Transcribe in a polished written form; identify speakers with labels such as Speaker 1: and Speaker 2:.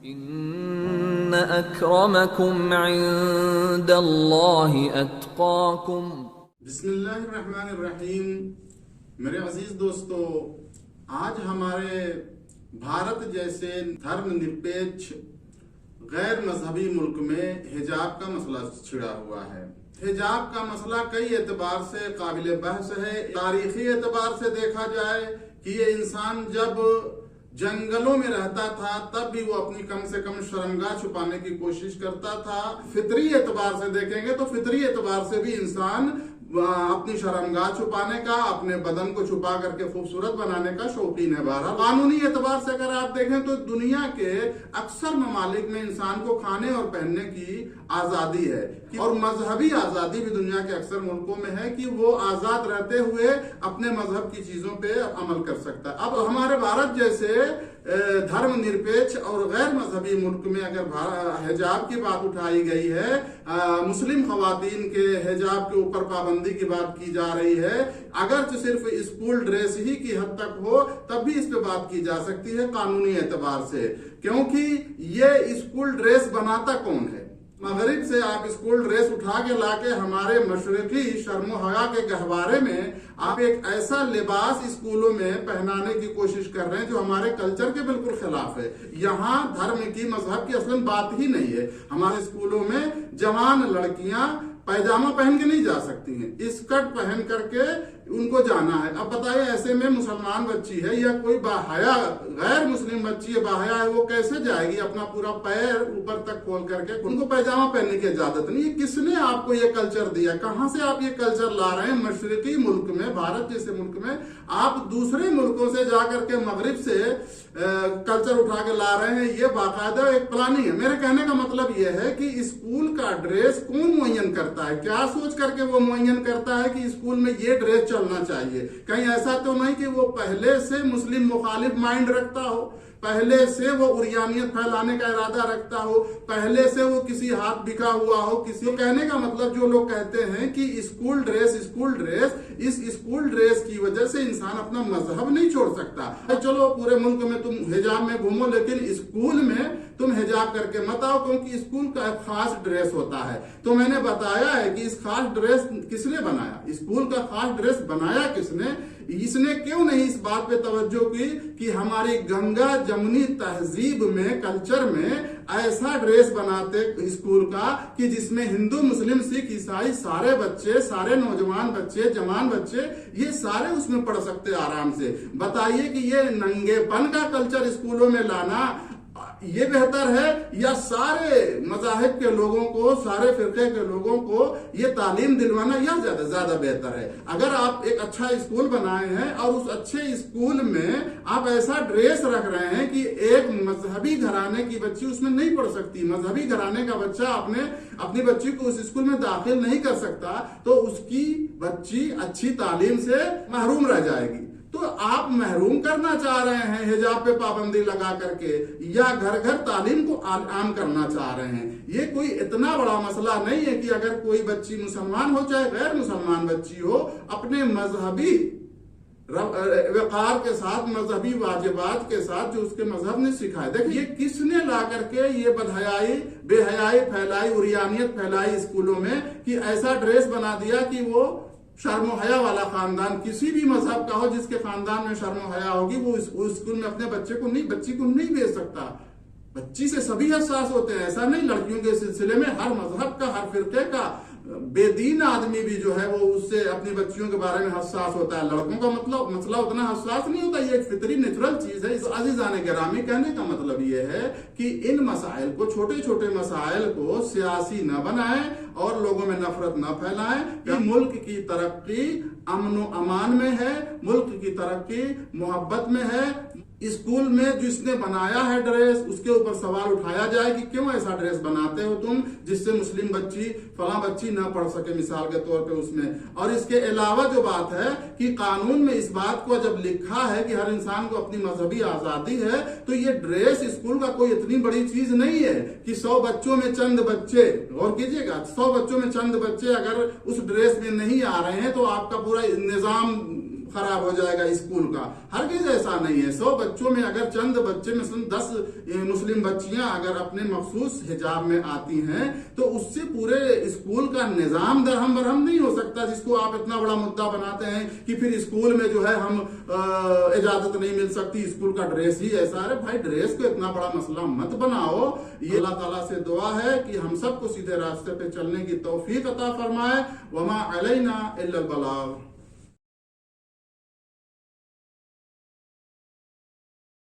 Speaker 1: इन्न अक्रमकुम इंदल्लाहि अत्काकुम।
Speaker 2: बिस्मिल्लाहिर्रहमानिर्रहीम। मेरे अजीज दोस्तों, आज हमारे भारत जैसे धर्मनिरपेक्ष गैर मजहबी मुल्क में हिजाब का मसला छिड़ा हुआ है। हिजाब का मसला कई एतबार से काबिल बहस है। तारीखी एतबार से देखा जाए कि ये इंसान जब जंगलों में रहता था तब भी वो अपनी कम से कम शर्मगाह छुपाने की कोशिश करता था। फितरी एतबार से देखेंगे तो फितरी एतबार से भी इंसान अपनी शर्मगाह छुपाने का, अपने बदन को छुपा करके खूबसूरत बनाने का शौकीन है। बहरहाल कानूनी एतबार से अगर आप देखें तो दुनिया के अक्सर ममालिक में इंसान को खाने और पहनने की आजादी है और मजहबी आजादी भी दुनिया के अक्सर मुल्कों में है कि वो आजाद रहते हुए अपने मजहब की चीजों पे अमल कर सकता है। अब हमारे भारत जैसे धर्मनिरपेक्ष और गैर मजहबी मुल्क में अगर हिजाब की बात उठाई गई है, मुस्लिम खवातीन के हिजाब के ऊपर पाबंदी की बात की जा रही है, अगर सिर्फ स्कूल ड्रेस ही की हद तक हो तब भी इस पे बात की जा सकती है कानूनी एतबार से, क्योंकि ये स्कूल ड्रेस बनाता कौन है? मगरिब से आप स्कूल ड्रेस उठा के लाके हमारे मशरकी शर्मो हया के गहवारे में आप एक ऐसा लिबास स्कूलों में पहनाने की कोशिश कर रहे हैं जो हमारे कल्चर के बिल्कुल खिलाफ है। यहाँ धर्म की, मजहब की असलन बात ही नहीं है। हमारे स्कूलों में जवान लड़कियां पैजामा पहन के नहीं जा सकती हैं, स्कर्ट पहन करके उनको जाना है। अब बताइए, ऐसे में मुसलमान बच्ची है या कोई बाहया गैर मुस्लिम बच्ची है, बाहया है, वो कैसे जाएगी अपना पूरा पैर ऊपर तक खोल करके? उनको पैजामा पहनने की इजाजत नहीं। किसने आपको ये कल्चर दिया? कहाँ से आप ये कल्चर ला रहे हैं? मशरकी मुल्क में, भारत जैसे मुल्क में आप दूसरे मुल्कों से जाकर के मगरिब से कल्चर उठा के ला रहे हैं। ये बाकायदा एक प्लानिंग है। मेरे कहने का मतलब यह है कि स्कूल का ड्रेस कौन मुअय्यन करता है? क्या सोच करके वो मुअय्यन करता है कि स्कूल में ये ड्रेस चलना चाहिए? कहीं ऐसा तो नहीं कि वो पहले से मुस्लिम मुखालिफ माइंड रखता हो, पहले से वो उरियानियत फैलाने का इरादा रखता हो, पहले से वो किसी हाथ बिका हुआ हो किसी। कहने का मतलब जो लोग कहते हैं कि स्कूल ड्रेस, इस स्कूल ड्रेस की वजह से इंसान अपना मजहब नहीं छोड़ सकता। चलो पूरे मुल्क में तुम हिजाब में घूमो, लेकिन स्कूल में तुम हिजाब करके मत आओ, क्योंकि स्कूल का एक खास ड्रेस होता है। तो मैंने बताया है कि इस खास ड्रेस किसने बनाया, स्कूल का खास ड्रेस बनाया किसने? इसने क्यों नहीं इस बात पे तवज्जो की कि हमारी गंगा जमुनी तहजीब में, कल्चर में ऐसा ड्रेस बनाते स्कूल का कि जिसमें हिंदू, मुस्लिम, सिख, ईसाई सारे बच्चे, सारे नौजवान बच्चे, जवान बच्चे, ये सारे उसमें पढ़ सकते आराम से। बताइए कि ये नंगेपन का कल्चर स्कूलों में लाना ये बेहतर है या सारे मजाहिब के लोगों को, सारे फिरके के लोगों को ये तालीम दिलवाना या ज्यादा बेहतर है? अगर आप एक अच्छा स्कूल बनाए हैं और उस अच्छे स्कूल में आप ऐसा ड्रेस रख रहे हैं कि एक मजहबी घराने की बच्ची उसमें नहीं पढ़ सकती, मजहबी घराने का बच्चा अपनी बच्ची को उस स्कूल में दाखिल नहीं कर सकता, तो उसकी बच्ची अच्छी तालीम से महरूम रह जाएगी। तो आप महरूम करना चाह रहे हैं हिजाब पे पाबंदी लगा करके, या घर घर तालीम को आम करना चाह रहे हैं? ये कोई इतना बड़ा मसला नहीं है कि अगर कोई बच्ची मुसलमान हो चाहे गैर मुसलमान बच्ची हो, अपने मजहबी वक़ार के साथ, मजहबी वाजिबात के साथ जो उसके मजहब ने सिखाया। देखिए, ये किसने ला करके ये बदहयाई, बेहयाई फैलाई, उरियानियत फैलाई स्कूलों में कि ऐसा ड्रेस बना दिया कि वो शर्मो हया वाला खानदान, किसी भी मजहब का हो, जिसके खानदान में शर्मो हया होगी, वो स्कूल में अपने बच्ची को नहीं भेज सकता। बच्ची से सभी हसास होते हैं, ऐसा नहीं। लड़कियों के सिलसिले में हर मजहब का, हर फिरके का बेदीन आदमी भी जो है वो उससे अपनी बच्चियों के बारे में हसास होता है। लड़कों का मतलब मसला उतना हसास नहीं होता। ये एक फितरी नेचुरल चीज है। इस अजीजान गिरामी, कहने का मतलब ये है कि इन मसाइल को, छोटे छोटे मसाइल को सियासी न बनाएं और लोगों में नफरत न फैलाएं। मुल्क की तरक्की अमन व अमान में है, मुल्क की तरक्की मोहब्बत में है। स्कूल में जिसने बनाया है ड्रेस, उसके ऊपर सवाल उठाया जाए कि क्यों ऐसा ड्रेस बनाते हो तुम जिससे मुस्लिम बच्ची, फला बच्ची ना पढ़ सके, मिसाल के तौर पे उसमें। और इसके अलावा जो बात है कि कानून में इस बात को जब लिखा है कि हर इंसान को अपनी मजहबी आजादी है, तो ये ड्रेस स्कूल का कोई इतनी बड़ी चीज नहीं है कि 100 बच्चों में चंद बच्चे, गौर कीजिएगा, 100 बच्चों में चंद बच्चे अगर उस ड्रेस में नहीं आ रहे हैं तो आपका पूरा निजाम खराब हो जाएगा स्कूल का। हरगिज ऐसा नहीं है। 100 बच्चों में अगर चंद बच्चे में 10 मुस्लिम बच्चियां अगर अपने मखसूस हिजाब में आती हैं तो उससे पूरे स्कूल का निजाम दरहम बरहम नहीं हो सकता, जिसको आप इतना बड़ा मुद्दा बनाते हैं कि फिर स्कूल में जो है हम इजाजत नहीं मिल सकती, स्कूल का ड्रेस ही ऐसा है। भाई ड्रेस को इतना बड़ा मसला मत बनाओ। ये अल्लाह ताला से दुआ है कि हम सबको सीधे रास्ते पे चलने की तौफीक अता फरमाए। वमा अलैना इल्लल बलाग।